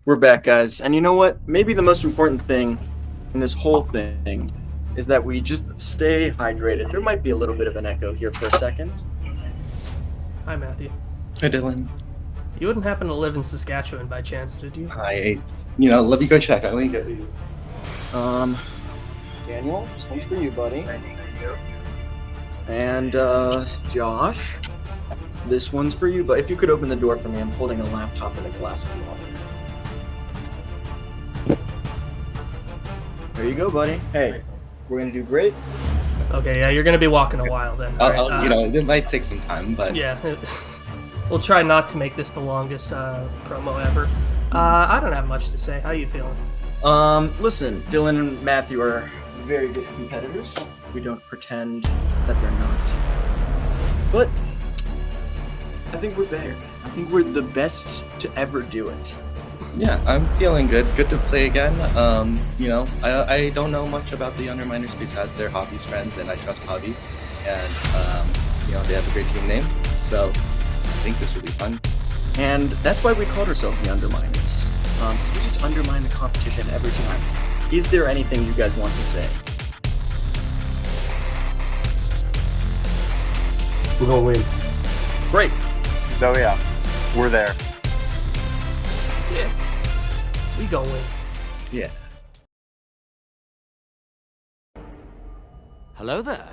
We're back, guys. And you know what? Maybe the most important thing in this whole thing is that we just stay hydrated. There might be a little bit of an echo here for a second. Hi, Matthew. Hi, Dylan. You wouldn't happen to live in Saskatchewan by chance, did you? Let me go check. Let me get you. Daniel, this one's for you, buddy. And, Josh, this one's for you. But if you could open the door for me, I'm holding a laptop and a glass of water. There you go, buddy. Hey, we're gonna do great. Okay, yeah, you're gonna be walking a while then. It might take some time, but yeah, we'll try not to make this the longest promo ever. I don't have much to say. How you feeling? Listen, Dylan and Matthew are very good competitors. We don't pretend that they're not. But I think we're better. I think we're the best to ever do it. yeah, I'm feeling good. Good to play again. I don't know much about the Underminers besides their Hobby's friends, and I trust Hobby. And they have a great team name, so I think this will be fun. And that's why we called ourselves the Underminers. Because we just undermine the competition every time. Is there anything you guys want to say? We're gonna win. Great. So yeah, we're there. Yeah, we go win. Yeah. Hello there.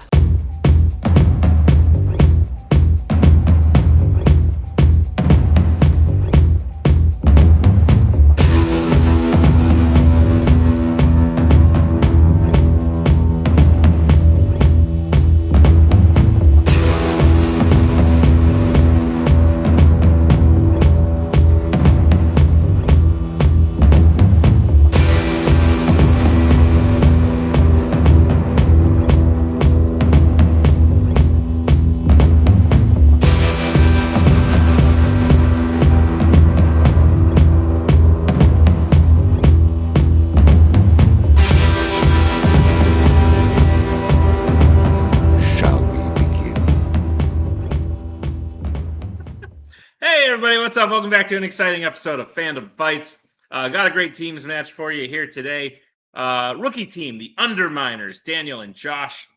What's up? Welcome back to an exciting episode of Fandom Fights. Got a great teams match for you here today. Rookie team, the Underminers, Daniel and Josh,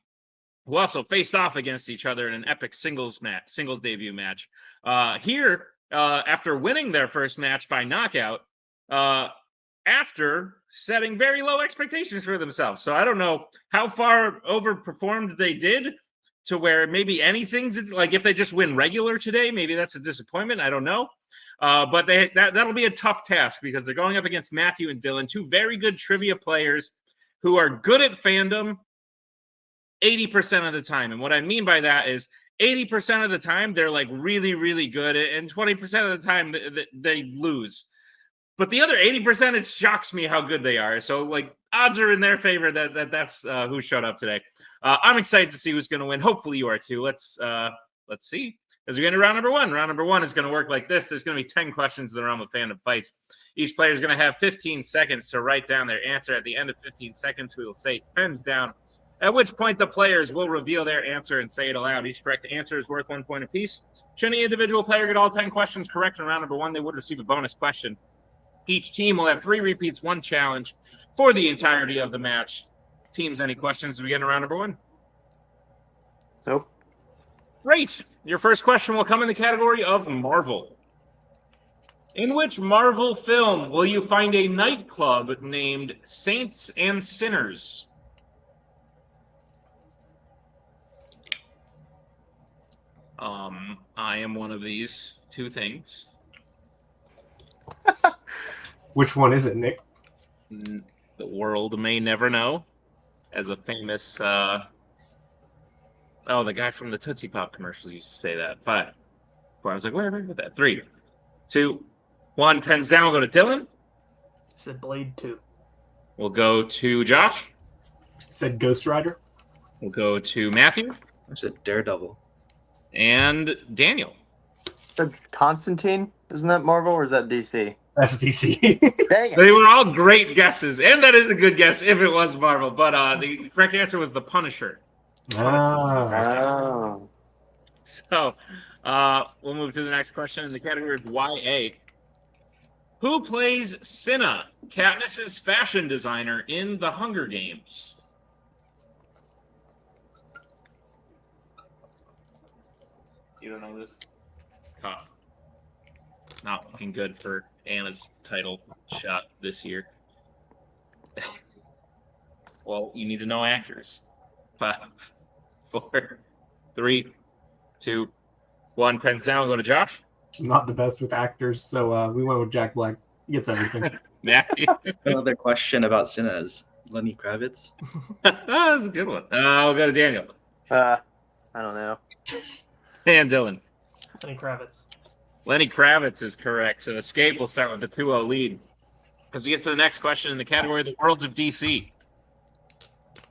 who also faced off against each other in an epic singles debut match. Here, after winning their first match by knockout, after setting very low expectations for themselves. So I don't know how far overperformed they did, to where maybe anything's like if they just win regular today, maybe that's a disappointment. I don't know. But that'll be a tough task because they're going up against Matthew and Dylan, two very good trivia players who are good at fandom 80% of the time. And what I mean by that is 80% of the time, they're like really, really good. And 20% of the time, they lose. But the other 80%, it shocks me how good they are. So, like, odds are in their favor that's who showed up today. I'm excited to see who's going to win. Hopefully you are too. Let's see. As we get into round number one. Round number one is going to work like this. There's going to be 10 questions in the realm of Fandom Fights. Each player is going to have 15 seconds to write down their answer. At the end of 15 seconds, we will say pens down, at which point the players will reveal their answer and say it aloud. Each correct answer is worth 1 point apiece. Should any individual player get all 10 questions correct in round number one, they would receive a bonus question. Each team will have 3 repeats, 1 challenge for the entirety of the match. Teams, any questions as we get into round number one? Nope. Great. Your first question will come in the category of Marvel. In which Marvel film will you find a nightclub named Saints and Sinners? I am one of these two things. Which one is it, Nick? The world may never know. As a famous, the guy from the Tootsie Pop commercials used to say that. 5, 4. I was like, where did I put that? 3, 2, 1. Pens down. We'll go to Dylan. Said Blade 2. We'll go to Josh. Said Ghost Rider. We'll go to Matthew. I said Daredevil. And Daniel. Constantine? Isn't that Marvel or is that DC? That's DC. Dang it. They were all great guesses, and that is a good guess if it was Marvel. But the correct answer was The Punisher. Oh. So we'll move to the next question in the category of YA. Who plays Cinna, Katniss's fashion designer in The Hunger Games? You don't know this? Tough. Not looking good for Anna's title shot this year. Well, you need to know actors. 5, 4, 3, 2, 1. Pens down. We'll go to Josh. I'm not the best with actors, so we went with Jack Black. He gets everything. Matthew. Another question about Cinna is Lenny Kravitz. That's a good one. We'll go to Daniel. I don't know. And Dylan. Lenny Kravitz. Lenny Kravitz is correct. So Escape will start with the 2-0 lead. As we get to the next question in the category of the Worlds of DC.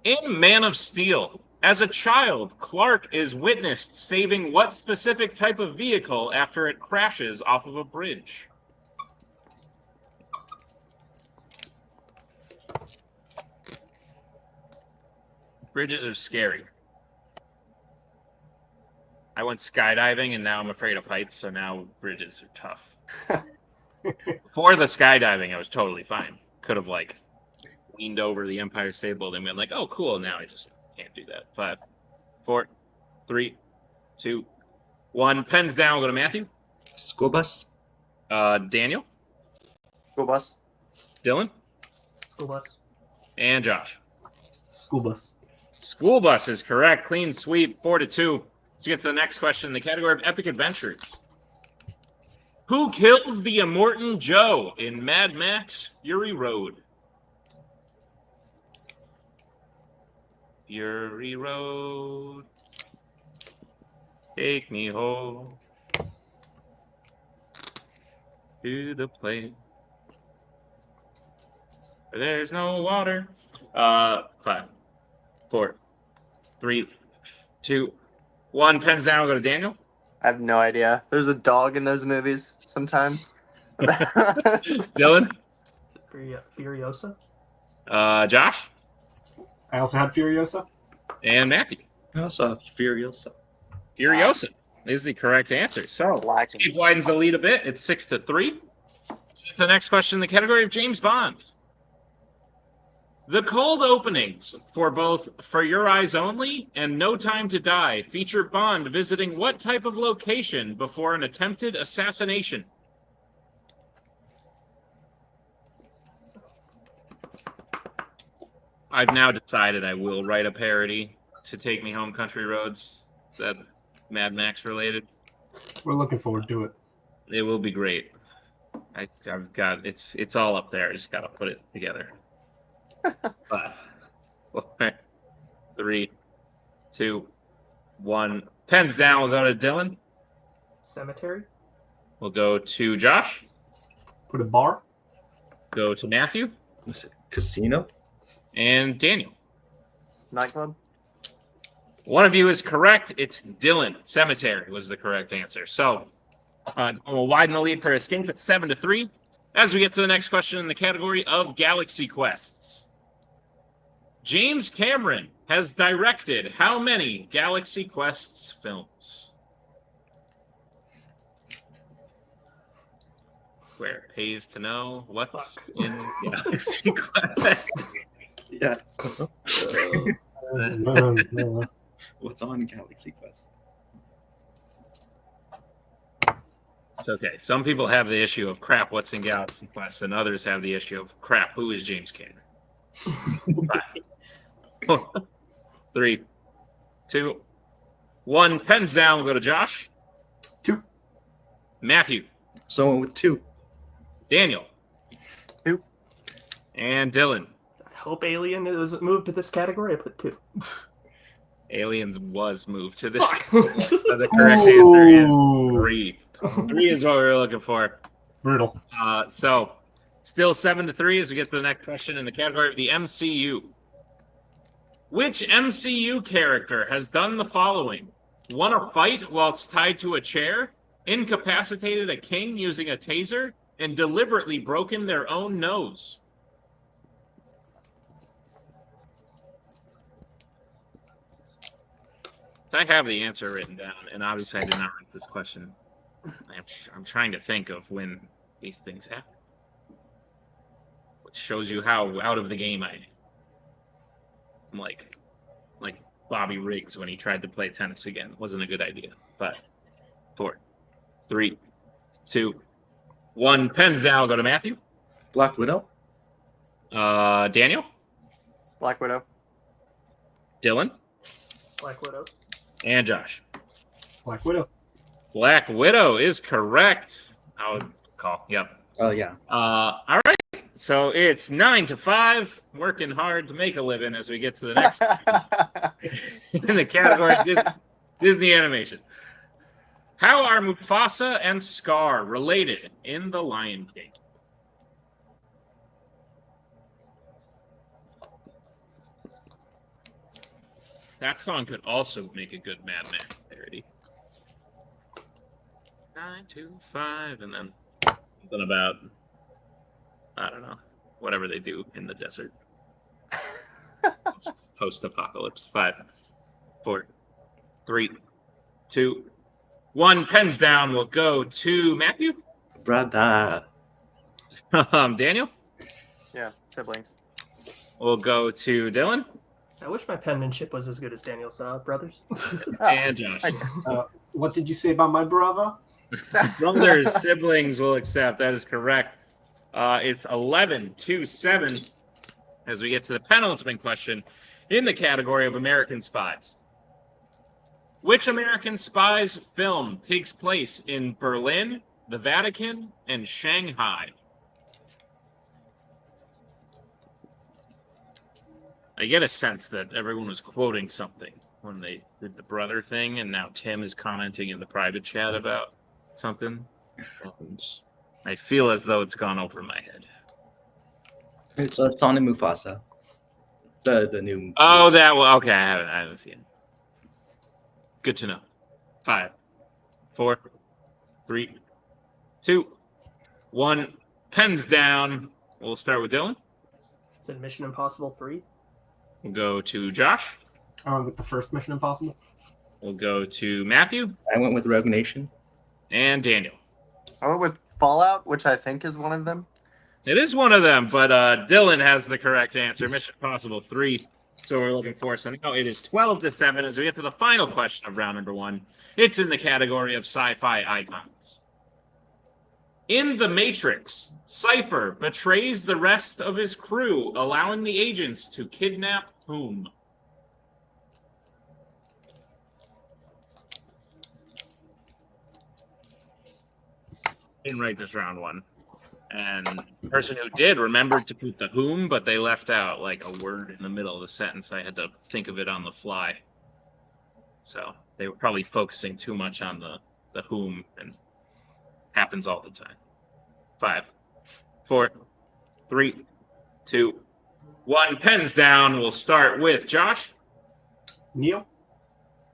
In Man of Steel, as a child, Clark is witnessed saving what specific type of vehicle after it crashes off of a bridge? Bridges are scary. I went skydiving and now I'm afraid of heights, so now bridges are tough. For the skydiving, I was totally fine. Could have like leaned over the Empire State Building and been like, oh, cool. Now I just can't do that. 5, 4, 3, 2, 1. Pens down. We'll go to Matthew. School bus. Daniel. School bus. Dylan. School bus. And Josh. School bus. School bus is correct. Clean sweep. 4-2. Let's get to the next question in the category of epic adventures. Who kills the Immortan Joe in Mad Max Fury Road? Fury Road, take me home to the place where there's no water. 5, 4, 3, 2, 1. Pens down. We'll go to Daniel. I have no idea. There's a dog in those movies sometimes. Dylan. Is it Furiosa? Josh. I also had Furiosa. And Matthew. I also have Furiosa. Furiosa is the correct answer. So Lacking. Escape widens the lead a bit. It's 6-3. So it's the next question in the category of James Bond. The cold openings for both For Your Eyes Only and No Time to Die feature Bond visiting what type of location before an attempted assassination? I've now decided I will write a parody to Take Me Home Country Roads that's Mad Max related. We're looking forward to it. It will be great. I've got it's all up there. I just gotta put it together. 5, 4, 3, 2, 1. Pens down. We'll go to Dylan. Cemetery. We'll go to Josh. Put a bar. Go to Matthew Was it Casino? and Daniel. Nightclub. One of you is correct. It's Dylan. Cemetery was the correct answer. So we'll widen the lead for Escape at 7-3. As we get to the next question in the category of Galaxy Quests. James Cameron has directed how many Galaxy Quests films? Where it pays to know what's in Galaxy Quest. Yeah. What's on Galaxy Quest? It's okay. Some people have the issue of crap, what's in Galaxy Quest, and others have the issue of crap, who is James Cameron? 5, 4, 3, 2, 1. Pens down. We'll go to Josh. 2. Matthew. Someone with 2. Daniel. 2. And Dylan. I hope Alien was moved to this category. I put 2. Aliens was moved to this. Fuck. So the correct answer is Ooh. 3. 3 is what we were looking for. Brutal. So still 7-3 as we get to the next question in the category of the MCU. Which MCU character has done the following? Won a fight whilst tied to a chair, incapacitated a king using a taser, and deliberately broken their own nose? So I have the answer written down, and obviously I did not write this question. I'm trying to think of when these things happen. which shows you how out of the game I am. I'm like Bobby Riggs when he tried to play tennis again. Wasn't a good idea. 5, 4, 3, 2, 1. Pens down. Go to Matthew. Black Widow. Daniel. Black Widow. Dylan. Black Widow. And Josh. Black Widow. Black Widow is correct. I would call. Yep. Oh yeah. All right. So it's 9-5. Working hard to make a living as we get to the next in the category Disney animation. How are Mufasa and Scar related in The Lion King? That song could also make a good Mad Max parody. 9-5, and then something about, I don't know, whatever they do in the desert. Post-apocalypse. 5, 4, 3, 2, 1. Pens down. We'll go to Matthew. Brother. Daniel. Yeah, siblings. We'll go to Dylan. I wish my penmanship was as good as Daniel's brothers. And Josh. What did you say about my brother? Brothers, siblings will accept. That is correct. It's 11-7 as we get to the penultimate question in the category of American Spies. Which American Spies film takes place in Berlin, the Vatican, and Shanghai? I get a sense that everyone was quoting something when they did the brother thing, and now Tim is commenting in the private chat about something. And I feel as though it's gone over my head. It's Son and Mufasa. The new. Oh, that well, okay. I haven't seen it. Good to know. 5, 4, 3, 2, 1. Pens down. We'll start with Dylan. Is it Mission Impossible 3? We'll go to Josh. With the first Mission Impossible. We'll go to Matthew I went with Rogue Nation. and Daniel. I went with Fallout, which I think is one of them. It is one of them, but Dylan has the correct answer. Mission Impossible 3. So we're looking for. So now it is 12-7 as we get to the final question of round number 1. It's in the category of sci-fi icons. In The Matrix, Cypher betrays the rest of his crew, allowing the agents to kidnap whom? Didn't write this round 1. And the person who did remembered to put the whom, but they left out like a word in the middle of the sentence. I had to think of it on the fly. So they were probably focusing too much on the whom, and happens all the time. 5, 4, 3, 2, 1. Pens down. We'll start with Josh. Neo.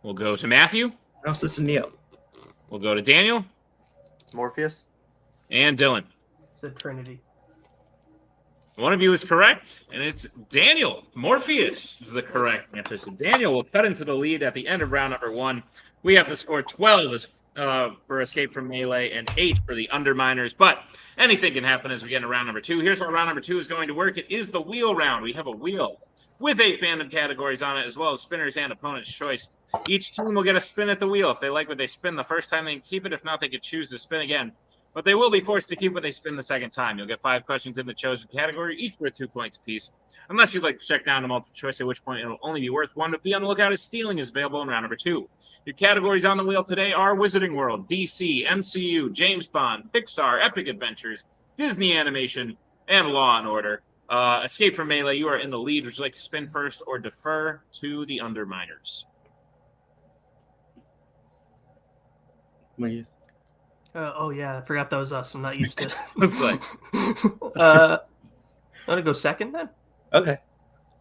We'll go to Matthew. I was listening to Neo. We'll go to Daniel Morpheus. and Dylan. Said Trinity. One of you is correct, and it's Daniel. Morpheus is the correct answer. So Daniel will cut into the lead at the end of round number 1. We have to score 12 for Escape from Melee and 8 for the Underminers, but anything can happen as we get into round number 2. Here's how round number 2 is going to work. It is the wheel round. We have a wheel with 8 fandom categories on it, as well as spinners and opponent's choice. Each team will get a spin at the wheel. If they like what they spin the first time, they can keep it. If not, they could choose to spin again. But they will be forced to keep what they spin the second time. You'll get 5 questions in the chosen category, each worth 2 points apiece. Unless you'd like to check down to multiple choice, at which point it'll only be worth 1. But be on the lookout as stealing is available in round number 2. Your categories on the wheel today are Wizarding World, DC, MCU, James Bond, Pixar, Epic Adventures, Disney Animation, and Law & Order. Escape from Melee, you are in the lead. Would you like to spin first or defer to the Underminers? What do you? Oh yeah, I forgot that was us. I'm not used to. It's like, I'm gonna go second then. Okay.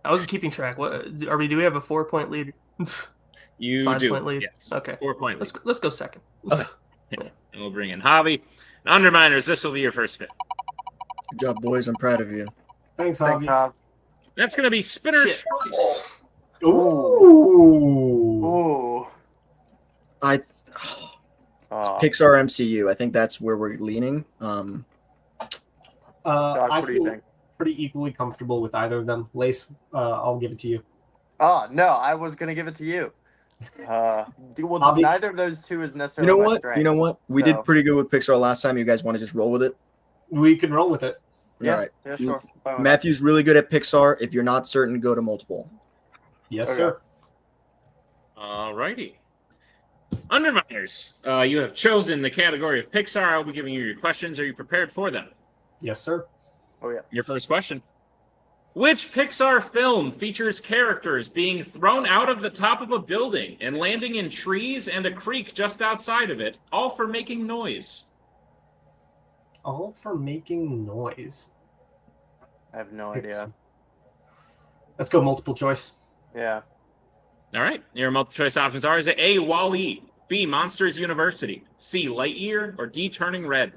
I wasn't keeping track. What are we? Do we have a 4-point lead? you 5-point do. lead. Yes. Okay. 4-point lead. Let's go second. Okay. And we'll bring in Javi. Underminers, this will be your first spin. Good job, boys. I'm proud of you. Thanks, Thanks, Javi. Hav. That's going to be Spinner's Shit. Choice. Ooh. Ooh. I Aw. Pixar MCU. I think that's where we're leaning. Josh, I what do you feel, think? pretty equally comfortable with either of them. Lace, I'll give it to you. Oh no, I was gonna give it to you. Well, Javi? neither of those two is You necessarily know my what? strength. You know what? We so- did pretty good with Pixar last time. You guys want to just roll with it? We can roll with it. Yeah, All right. yeah, sure. Fine with Matthew's really good at Pixar. If you're not certain, go to multiple. Yes, Okay. sir. Alrighty. Underminers, you have chosen the category of Pixar. I'll be giving you your questions. Are you prepared for them? Yes, sir. that. Oh yeah. Your first question. Which Pixar film features characters being thrown out of the top of a building and landing in trees and a creek just outside of it, all for making noise? All for making noise. I have no Pick idea. some. Let's go multiple choice. Yeah. All right. Your multiple choice options are: is it A, Wall-E, B, Monsters University, C, Lightyear, or D, Turning Red?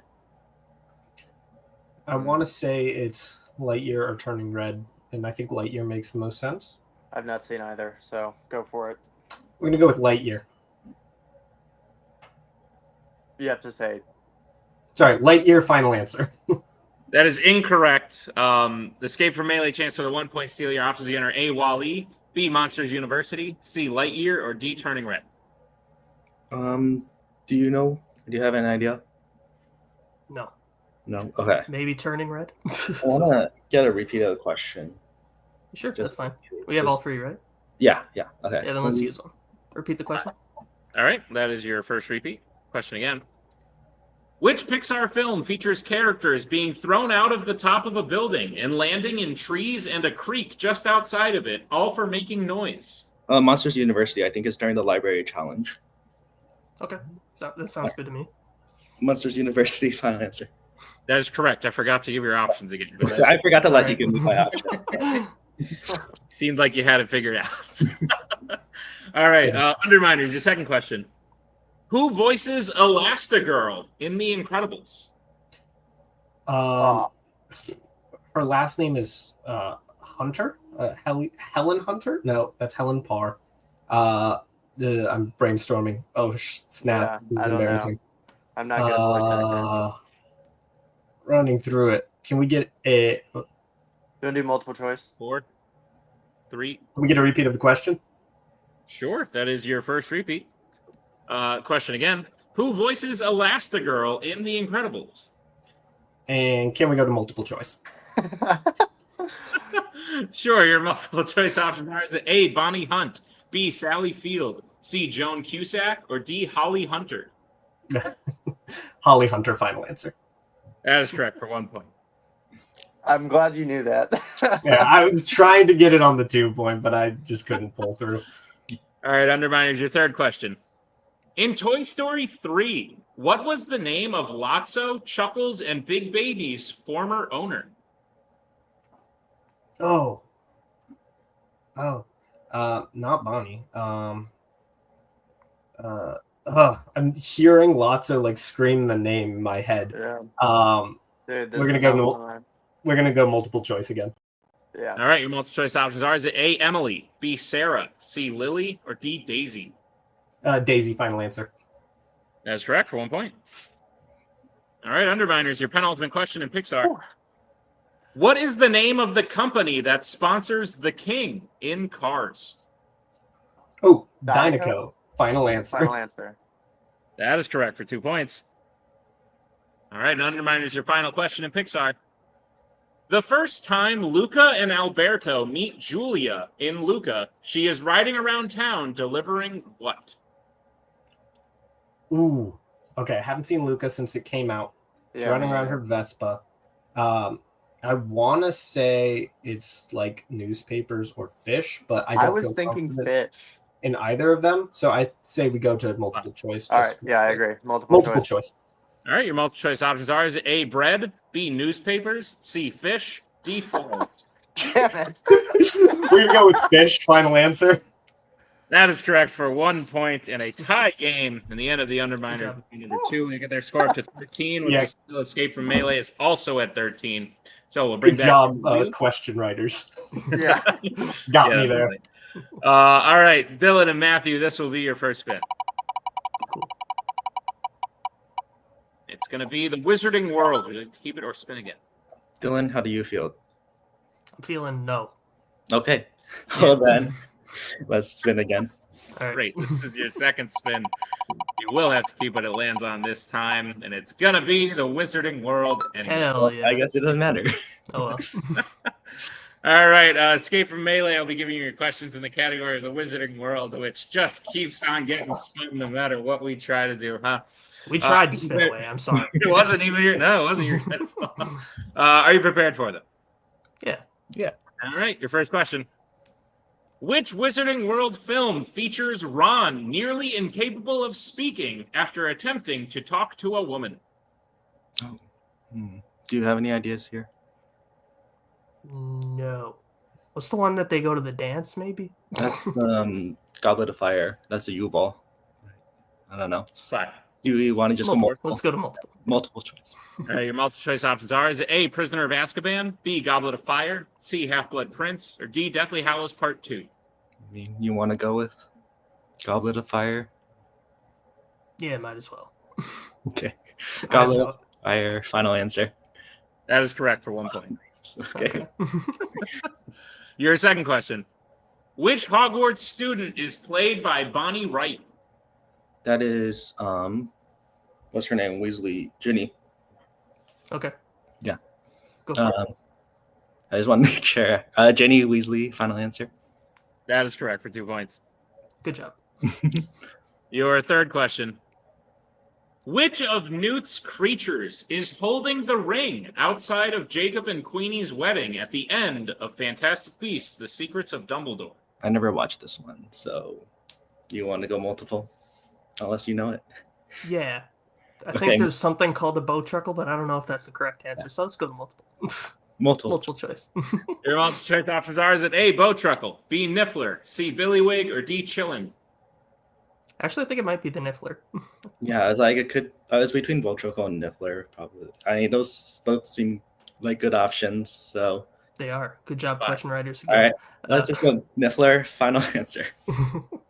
I want to say it's Lightyear or Turning Red, and I think Lightyear makes the most sense. I've not seen either, so go for it. We're gonna go with Lightyear. You have to say. Sorry, Lightyear. Final answer. That is incorrect. Escape from Melee, chance for the 1 point steal. Your options again are A, Wall-E, B, Monsters University, C, Lightyear, or D, Turning Red. Do you know? Do you have an idea? No. No. Okay. Maybe Turning Red? I want to get a repeat of the question. Sure, that's Just- fine. We have all just- three, right? Yeah. Yeah. Okay. Yeah, then let's use one. Repeat the question. All right, that is your first repeat. Question again. Which Pixar film features characters being thrown out of the top of a building and landing in trees and a creek just outside of it, all for making noise? Monsters University. I think is during the library challenge. Okay, so that sounds good to me. Monsters University. Final answer. That is correct. I forgot to give your options again. But that's- I forgot to let Sorry. you give me my options. seemed like you had it figured out. All right, Underminers, your second question. Who voices Elastigirl in The Incredibles? Her last name is Hunter. Helen Hunter? No, that's Helen Parr. I'm brainstorming. Oh snap! Yeah, This I is don't know. embarrassing. I'm not good at voice actors. Running through it. Can we get a? You want to do multiple choice? 4, 3. Can we get a repeat of the question? Sure, that is your first repeat. Question again. Who voices Elastigirl in The Incredibles? And can we go to multiple choice? Sure, your multiple choice options are: is it A, Bonnie Hunt, B, Sally Field, C, Joan Cusack, or D, Holly Hunter? Holly Hunter. Final answer. That is correct for 1 point. I'm glad you knew that. Yeah, I was trying to get it on the 2 point, but I just couldn't pull through. All right, Underminers, your third question. In Toy Story 3, what was the name of Lotso, Chuckles, and Big Baby's former owner? Not Bonnie. I'm hearing Lotso like scream the name in my head. Yeah. Dude, We're gonna go multiple choice again. Yeah. All right, your multiple choice options are: is it A, Emily, B, Sarah, C, Lily, or D, Daisy? Daisy. Final answer. That's correct for 1 point. All right, Underminers, your penultimate question in Pixar. Whew. What is the name of the company that sponsors the King in Cars? Oh, Dynaco? Dynaco. Final answer. Final answer. That is correct for 2 points. All right, Underminers, your final question in Pixar. The first time Luca and Alberto meet Julia in Luca, she is riding around town delivering what? Ooh. Okay, I haven't seen Luca since it came out. She's Yeah, running me around neither. her Vespa. I want to say it's like newspapers or fish, but I don't I was feel thinking confident fish. in either of them. So I say we go to multiple choice. All just right. for- Yeah, I agree. Multiple Multiple choice. choice. All right, your multiple choice options are: is it A, bread, B, newspapers, C, fish, D, flowers? Damn it. We're gonna go with fish. Final answer. That is correct for 1 point in a tie game. In the end of the Underminers, job. number 2, they get their score up to 13. When Yeah. they still escape from Melee is also at 13. So we'll bring Good back job, you. question writers. Yeah. Got Yeah, me there. definitely. All right, Dylan and Matthew, this will be your first spin. Cool. It's going to be the Wizarding World. Would you like to keep it or spin again? Dylan, how do you feel? I'm feeling no. Okay. Well then, let's spin again. All right. Great. This is your second spin. You will have to keep what it lands on this time, and it's gonna be the Wizarding World anyway. Hell yeah. I guess it doesn't matter. Oh well. All right, Escape from Melee. I'll be giving you your questions in the category of the Wizarding World, which just keeps on getting spun no matter what we try to do, huh? We tried to spin away. I'm sorry. It wasn't even your no, it wasn't your guys' fault. Are you prepared for them? Yeah. Yeah. All right, your first question. Which Wizarding World film features Ron nearly incapable of speaking after attempting to talk to a woman? Oh. Do you have any ideas here? No. What's the one that they go to the dance? Maybe. That's Goblet of Fire. That's a U-ball. I don't know. Five. Do we want to just multiple. go multiple? Let's go to multiple. Multiple choice. All right, your multiple choice options are: is it A, Prisoner of Azkaban, B, Goblet of Fire, C, Half-Blood Prince, or D, Deathly Hallows Part 2? I mean, you want to go with Goblet of Fire? Yeah, might as well. Okay. I have Goblet no- of Fire. Final answer. That is correct for 1 point. Okay. Your second question. Which Hogwarts student is played by Bonnie Wright? That is what's her name? Weasley. Ginny. Okay. Yeah. Go for it. I just want to make sure. Ginny Weasley. Final answer. That is correct for 2 points. Good job. Your third question. Which of Newt's creatures is holding the ring outside of Jacob and Queenie's wedding at the end of Fantastic Beasts: The Secrets of Dumbledore? I never watched this one, so you want to go multiple? Unless you know it. Yeah. I Okay. think there's something called a bow chuckle, but I don't know if that's the correct answer. So let's go to multiple. Multiple choice. Your multiple choice options are: is it A, Bowtruckle, B, Niffler, C, Billywig, or D, Chillin? Actually, I think it might be the Niffler. Yeah, I was like, it could. I was between Voltroco and Niffler, probably. I mean, those both seem like good options. So, They are. Good job, Fine. question writers. all right, let's just go Niffler. Final answer.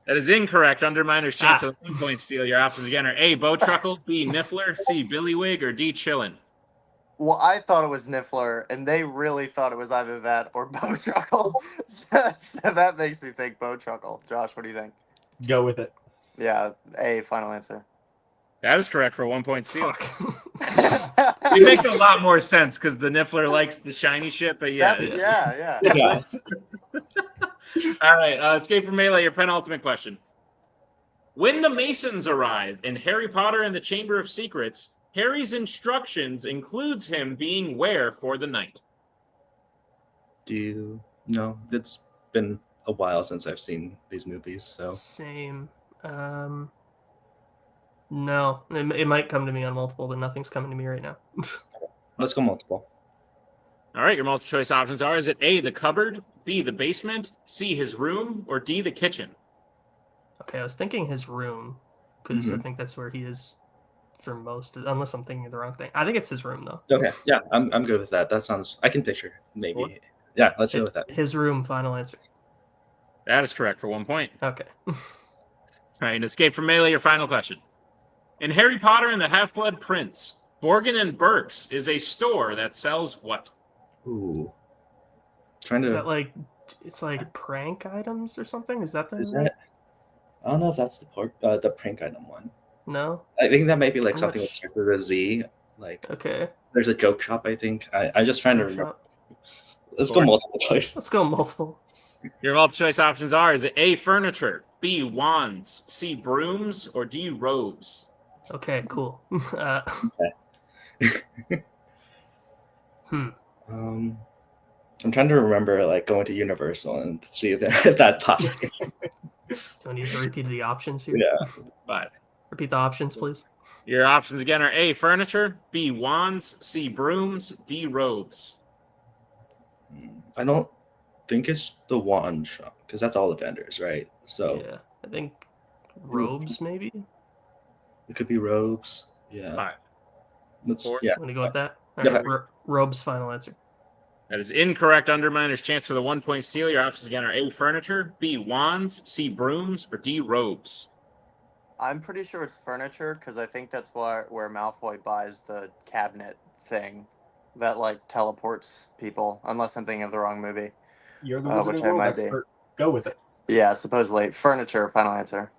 That is incorrect. Underminer's chance of 1 point steal. Your options again are A, Bowtruckle, B, Niffler, C, Billywig, or D, Chillin. Well, I thought it was Niffler, and they really thought it was either that or Bowtruckle. So that makes me think Bowtruckle. Josh, what do you think? Go with it. Yeah, A, final answer. That is correct for 1 point steal. Fuck. It makes a lot more sense because the Niffler likes the shiny shit, but yeah. Yeah. Yeah. All right, Escape from Melee, your penultimate question. When the Masons arrive in Harry Potter and the Chamber of Secrets, Harry's includes him being where for the night? Do you know? It's been a while since I've seen these movies, so Same. No, it might come to me on multiple, but nothing's coming to me right now. let's go multiple. All right, your multiple choice options are: is it A, the cupboard, B, the basement, C, his room, or D, the kitchen? Okay, I was thinking his room because I Mhm. think that's where he is for most. Unless I'm thinking of the wrong thing. I think it's his room though. Okay, yeah, I'm good with that. That sounds. I can picture maybe. What? Yeah, let's go with that. His room. Final answer. That is correct for 1 point. Okay. All right, Escape from Melee, your final question. In Harry Potter and the Half-Blood Prince, Borgin and Burke's is a store that sells what? Ooh, trying Is to. that like it's like prank items or something? Is that the Is that? I don't know if that's the prank item one. No? I think that might be like I'm something not that starts with a Z. Like Okay. there's a joke shop. I think. I just trying to Joke remember. shop. Let's go multiple choice. Let's go multiple. Your multiple choice options are: is it A, furniture, B, wands, C, brooms, or D, robes? Okay, cool. I'm trying to remember like going to Universal and see if that pops. Do you want to use a repeat of the options here? Yeah. But Repeat the options, please. your options again are A, furniture, B, wands, C, brooms, D, robes. I don't think it's the wand shop because that's all the vendors, right? So Yeah, I think robes maybe. it could be robes. Yeah. Five. Let's. Four. Yeah. Want to go with that? All Yeah. right, robes. Final answer. That is incorrect. Underminer's chance for the 1 point steal. Your options again are A, furniture, B, wands, C, brooms, or D, robes. I'm pretty sure it's furniture because I think that's where Malfoy buys the cabinet thing. that like teleports people, unless I'm thinking of the wrong movie. You're the Which Wizarding I World might be. expert. Go with it. Yeah, supposedly furniture. Final answer.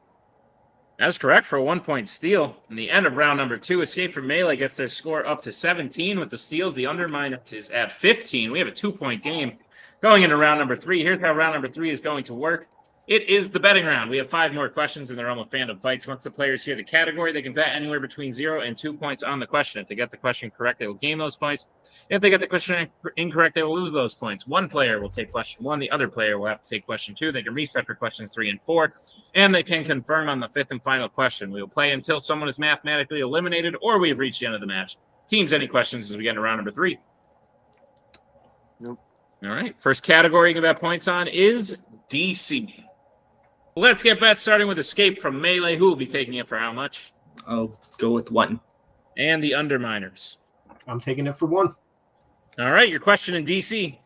That's correct for a 1-point steal. In the end of round number 2, Escape from Melee gets their score up to 17 with the steals. The Underminers is at 15. We have a 2-point game going into round number 3. Here's how round number 3 is going to work. It is the betting round. We have 5 more questions in the realm of Fandom Fights. Once the players hear the category, they can bet anywhere between 0 and 2 points on the question. If they get the question correct, they will gain those points. If they get the question incorrect, they will lose those points. One player will take question 1. The other player will have to take question 2. They can reset for questions 3 and 4, and they can confirm on the 5th and final question. We will play until someone is mathematically eliminated or we have reached the end of the match. Teams, any questions as we get into round number 3? Nope. All right. First category you can bet points on is DC. Let's get bets starting with Escape from Melee. Who will be taking it for how much? I'll go with 1. And the Underminers. I'm taking it for 1. All right, your question in DC.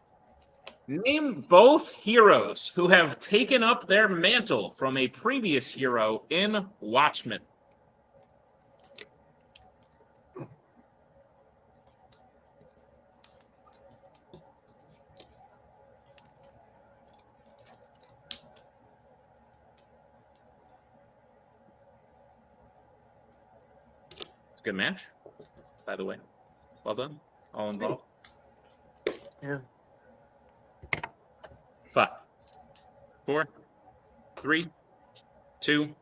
Name both heroes who have taken up their mantle from a previous hero in Watchmen. It's a good match, by the way. Well done. All involved. Yeah. 5, 4, 3, 2,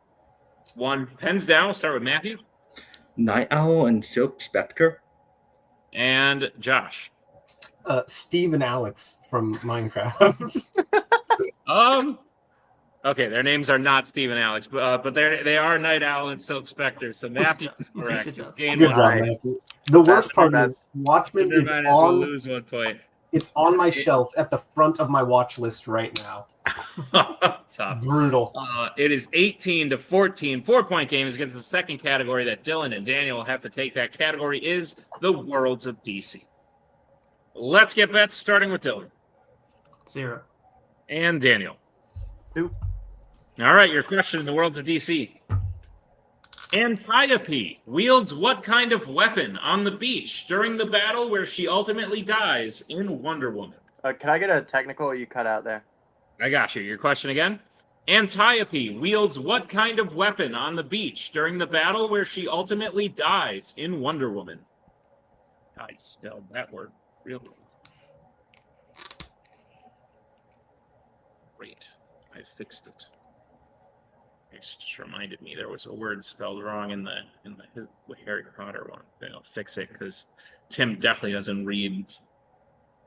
1. Pens down. We'll start with Matthew Night Owl and Silk Spectre. and Josh. Steve and Alex from Minecraft. Okay, their names are not Steve and Alex, but they are Night Owl and Silk Spectre. So Matthew is correct. Good job. Gain Good 1 job, point. Matthew. The worst part That's- is Watchmen is Underminers will on. lose 1 point. It's on my shelf at the front of my watch list right now. Tough. Brutal. It is 18 to 14. 4-point game is against the second category that Dylan and Daniel will have to take. That category is the Worlds of DC. Let's get bets starting with Dylan 0. and Daniel. 2. All right, your question in the Worlds of DC. Antiope wields what kind of weapon on the beach during the battle where she ultimately dies in Wonder Woman? Can I get a technical? You cut out there. I got you. Your question again? Antiope wields what kind of weapon on the beach during the battle where she ultimately dies in Wonder Woman? I spelled that word real great. I fixed it. It just reminded me there was a word spelled wrong in the Harry Potter one. I'll fix it because Tim definitely doesn't read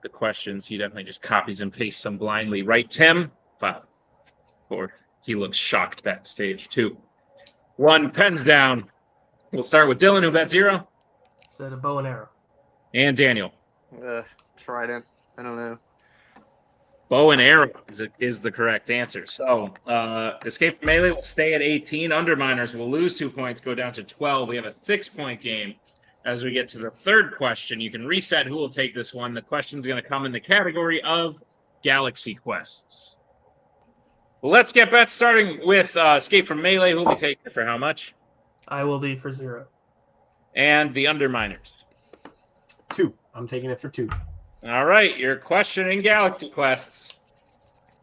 the questions. He definitely just copies and pastes them blindly. Right, Tim? 5, 4. He looks shocked backstage. 2, 1. Pens down. We'll start with Dylan, who bet 0. Said a bow and arrow. And Daniel. Trident. I don't know. Bow and arrow is the correct answer. So, Escape from Melee will stay at 18. Underminers will lose 2 points, go down to 12. We have a 6-point game. As we get to the third question, you can reset who will take this one. The question's going to come in the category of Galaxy Quests. Well, let's get bets starting with Escape from Melee. Who will be taking it for how much? I will be for 0. And the Underminers. 2. I'm taking it for 2. All right, your question in Galaxy Quests.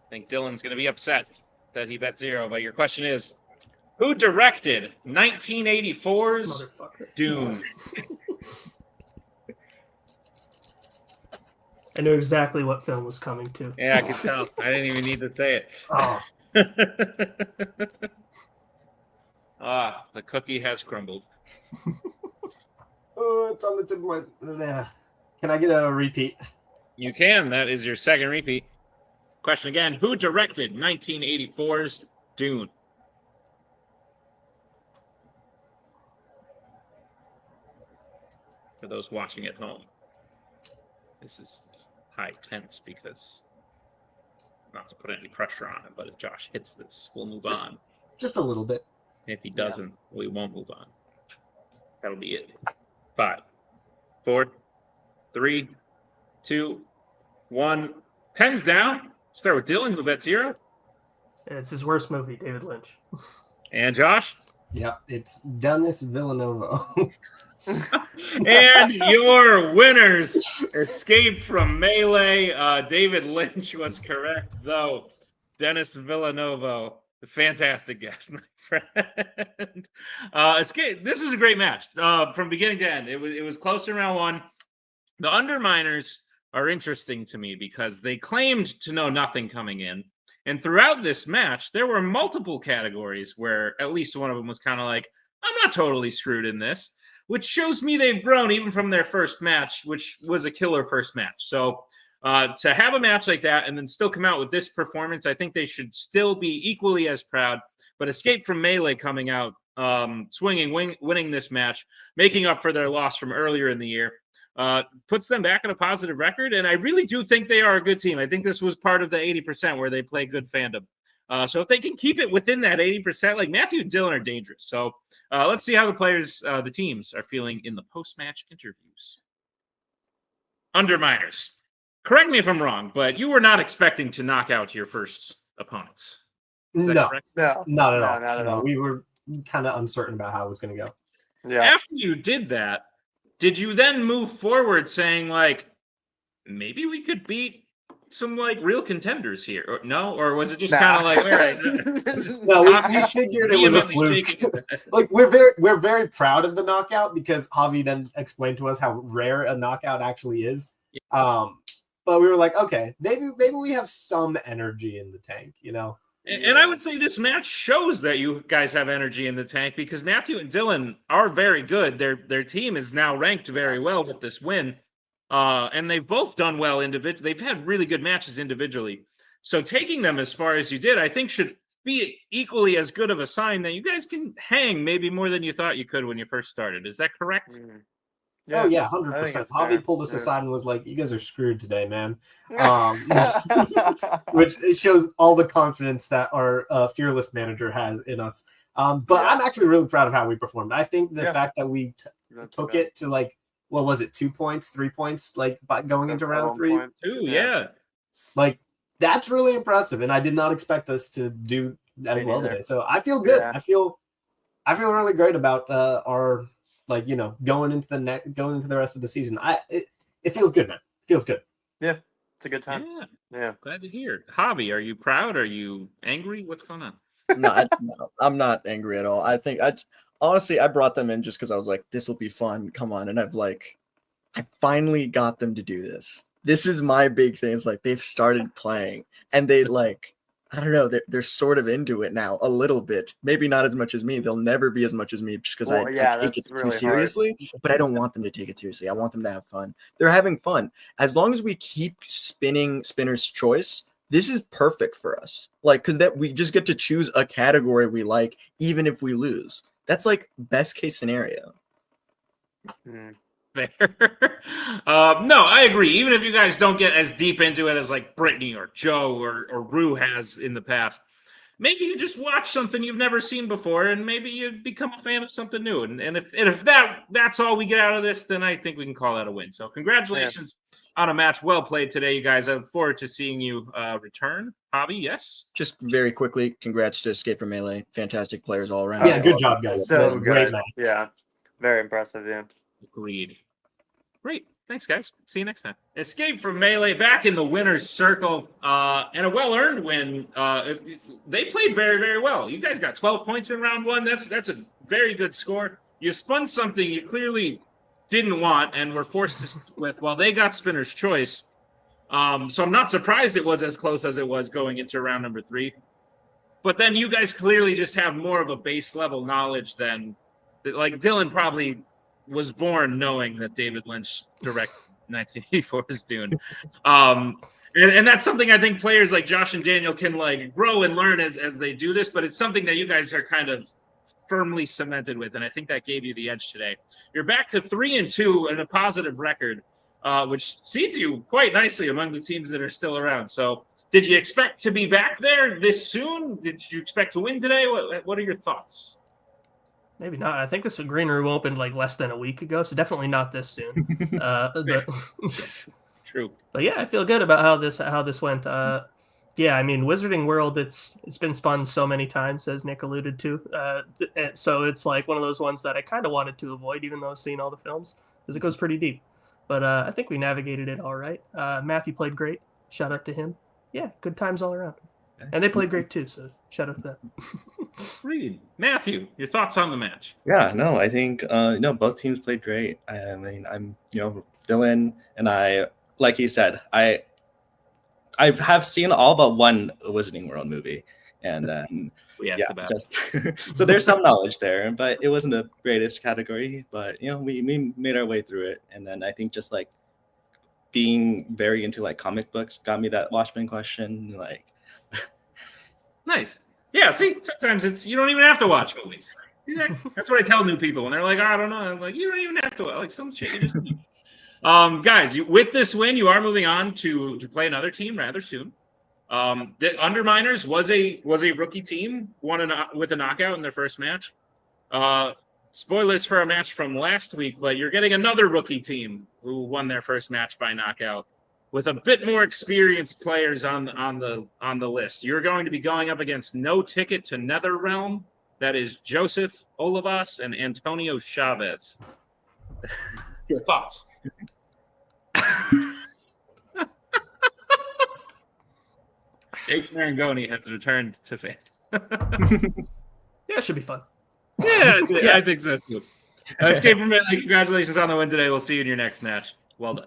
I think Dylan's going to be upset that he bet 0, but your question is, who directed 1984's Motherfucker. Dune? I knew exactly what film was coming to. Yeah, I can tell. I didn't even need to say it. Oh, The cookie has crumbled. it's on the tip of my. Can I get a repeat? You can. That is your second repeat. Question again. Who directed 1984's Dune? For those watching at home, this is high tense because not to put any pressure on him, but if Josh hits this, we'll move on. Just a little bit. If he doesn't, we won't move on. That'll be it. 5, 4, 3, 2, 1. Pens down. Start with Dylan, who bet 0. It's his worst movie, David Lynch. And Josh. Yeah, it's Denis Villeneuve. And your winners, Escape from Melee. David Lynch was correct, though. Dennis Villanova, the fantastic guest, my friend. Escape. This was a great match from beginning to end. It was close in round one. The Underminers are interesting to me because they claimed to know nothing coming in. And throughout this match, there were multiple categories where at least one of them was kind of like, I'm not totally screwed in this, which shows me they've grown even from their first match, which was a killer first match. So to have a match like that and then still come out with this performance, I think they should still be equally as proud. But Escape from Melee coming out, winning this match, making up for their loss from earlier in the year, puts them back on a positive record. And I really do think they are a good team. I think this was part of the 80% where they play good fandom. So if they can keep it within that 80%, like Matthew and Dylan are dangerous. So let's see how the players, the teams are feeling in the post-match interviews. Underminers. Correct me if I'm wrong, but you were not expecting to knock out your first opponents. No, correct? not at all. Not at No, all. we were kind of uncertain about how it was going to go. Yeah. After you did that, did you then move forward saying, like, maybe we could beat some, like, real contenders here? Or, no? Or was it just kind of like, all right. No, we figured it was a fluke. Like, we're very proud of the knockout because Javi then explained to us how rare a knockout actually is. But we were like, okay, maybe we have some energy in the tank, you know? And I would say this match shows that you guys have energy in the tank because Matthew and Dylan are very good. Their team is now ranked very well with this win. And they've both done well individually. They've had really good matches individually. So taking them as far as you did, I think should be equally as good of a sign that you guys can hang maybe more than you thought you could when you first started. Is that correct? Yeah. Oh yeah, 100%. Javi pulled us aside and was like, "You guys are screwed today, man." Which it shows all the confidence that our fearless manager has in us. But I'm actually really proud of how we performed. I think the fact that we took it to, like, what was it, 2 points, 3 points, like, by going into round 3? 2, yeah. Like, that's really impressive, and I did not expect us to do as well today. So I feel good. I feel really great about our, like, you know, going into the rest of the season. It feels good, man. It feels good. Yeah, it's a good time. Yeah. Glad to hear. Javi, are you proud? Are you angry? What's going on? No, I'm not angry at all. I think honestly, I brought them in just because I was like, this will be fun. Come on. And I finally got them to do this. This is my big thing. It's like they've started playing and they, like, I don't know, they're sort of into it now a little bit. Maybe not as much as me. They'll never be as much as me just because I take it too seriously. But I don't want them to take it seriously. I want them to have fun. They're having fun. As long as we keep spinning Spinner's Choice, this is perfect for us. Like, because that we just get to choose a category we like, even if we lose. That's like best case scenario. Fair. No, I agree. Even if you guys don't get as deep into it as like Brittany or Joe or Rue has in the past, maybe you just watch something you've never seen before, and maybe you become a fan of something new. And if that's all we get out of this, then I think we can call that a win. So congratulations on a match well played today, you guys. I look forward to seeing you return. Javi, yes? Just very quickly, congrats to Escape from Melee. Fantastic players all around. Yeah, good job, guys. So great good. match. Yeah, very impressive. Yeah. Agreed. Great. Thanks, guys. See you next time. Escape from Melee back in the winner's circle, and a well-earned win. They played very, very well. You guys got 12 points in round one. That's a very good score. You spun something you clearly didn't want and were forced to stick with while they got Spinner's Choice. So I'm not surprised it was as close as it was going into round number 3. But then you guys clearly just have more of a base level knowledge than, like, Dylan probably was born knowing that David Lynch directed 1984's Dune. And that's something I think players like Josh and Daniel can, like, grow and learn as they do this, but it's something that you guys are kind of firmly cemented with, and I think that gave you the edge today. You're back to 3-2 and a positive record, which seeds you quite nicely among the teams that are still around. So did you expect to be back there this soon? Did you expect to win today? What are your thoughts? Maybe not. I think this green room opened like less than a week ago, so definitely not this soon. But True. But yeah, I feel good about how this went. Yeah, I mean, Wizarding World, it's been spun so many times, as Nick alluded to. So it's like one of those ones that I kind of wanted to avoid, even though I've seen all the films, because it goes pretty deep. But I think we navigated it all right. Matthew played great. Shout out to him. Yeah, good times all around. And they played great too, so shout out to them. Reed, Matthew, your thoughts on the match? Yeah, no, I think no, both teams played great. I mean, I'm Dylan and I, like he said, I have seen all but one Wizarding World movie, and then We asked about it. just so there's some knowledge there, but it wasn't the greatest category. But we made our way through it, and then I think just like being very into like comic books got me that Watchmen question. Like, Nice. Yeah, see, sometimes you don't even have to watch movies. That's what I tell new people when they're like, I don't know. I'm like, you don't even have to like some shit. You just do. Guys, with this win, you are moving on to play another team rather soon. The Underminers was a rookie team, won with a knockout in their first match. Spoilers for a match from last week, but you're getting another rookie team who won their first match by knockout, with a bit more experienced players on the list. You're going to be going up against No Ticket to Netherrealm. That is Joseph Olivas and Antonio Chavez. Your thoughts? Jake Marangoni has returned to Fate. Yeah, it should be fun. Yeah, I think so too. Escape from Italy, congratulations on the win today. We'll see you in your next match. Well done.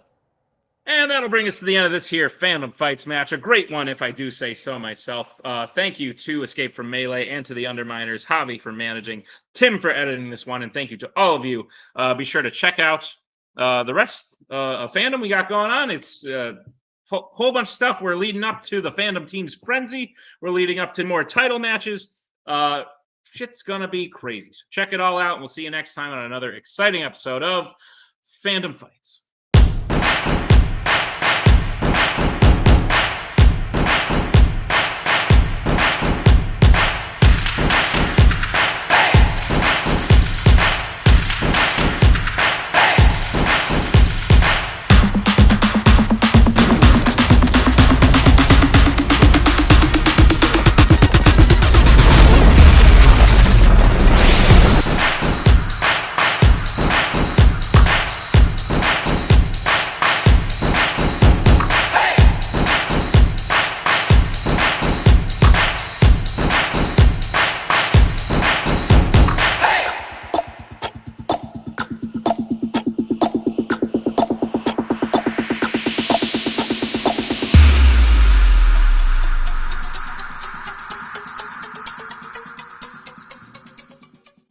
And that'll bring us to the end of this here Fandom Fights match. A great one, if I do say so myself. Thank you to Escape from Melee and to the Underminers, Javi for managing, Tim for editing this one, and thank you to all of you. Be sure to check out the rest of Fandom we got going on. It's a whole bunch of stuff. We're leading up to the Fandom Team's Frenzy. We're leading up to more title matches. Shit's gonna be crazy. So check it all out, and we'll see you next time on another exciting episode of Fandom Fights.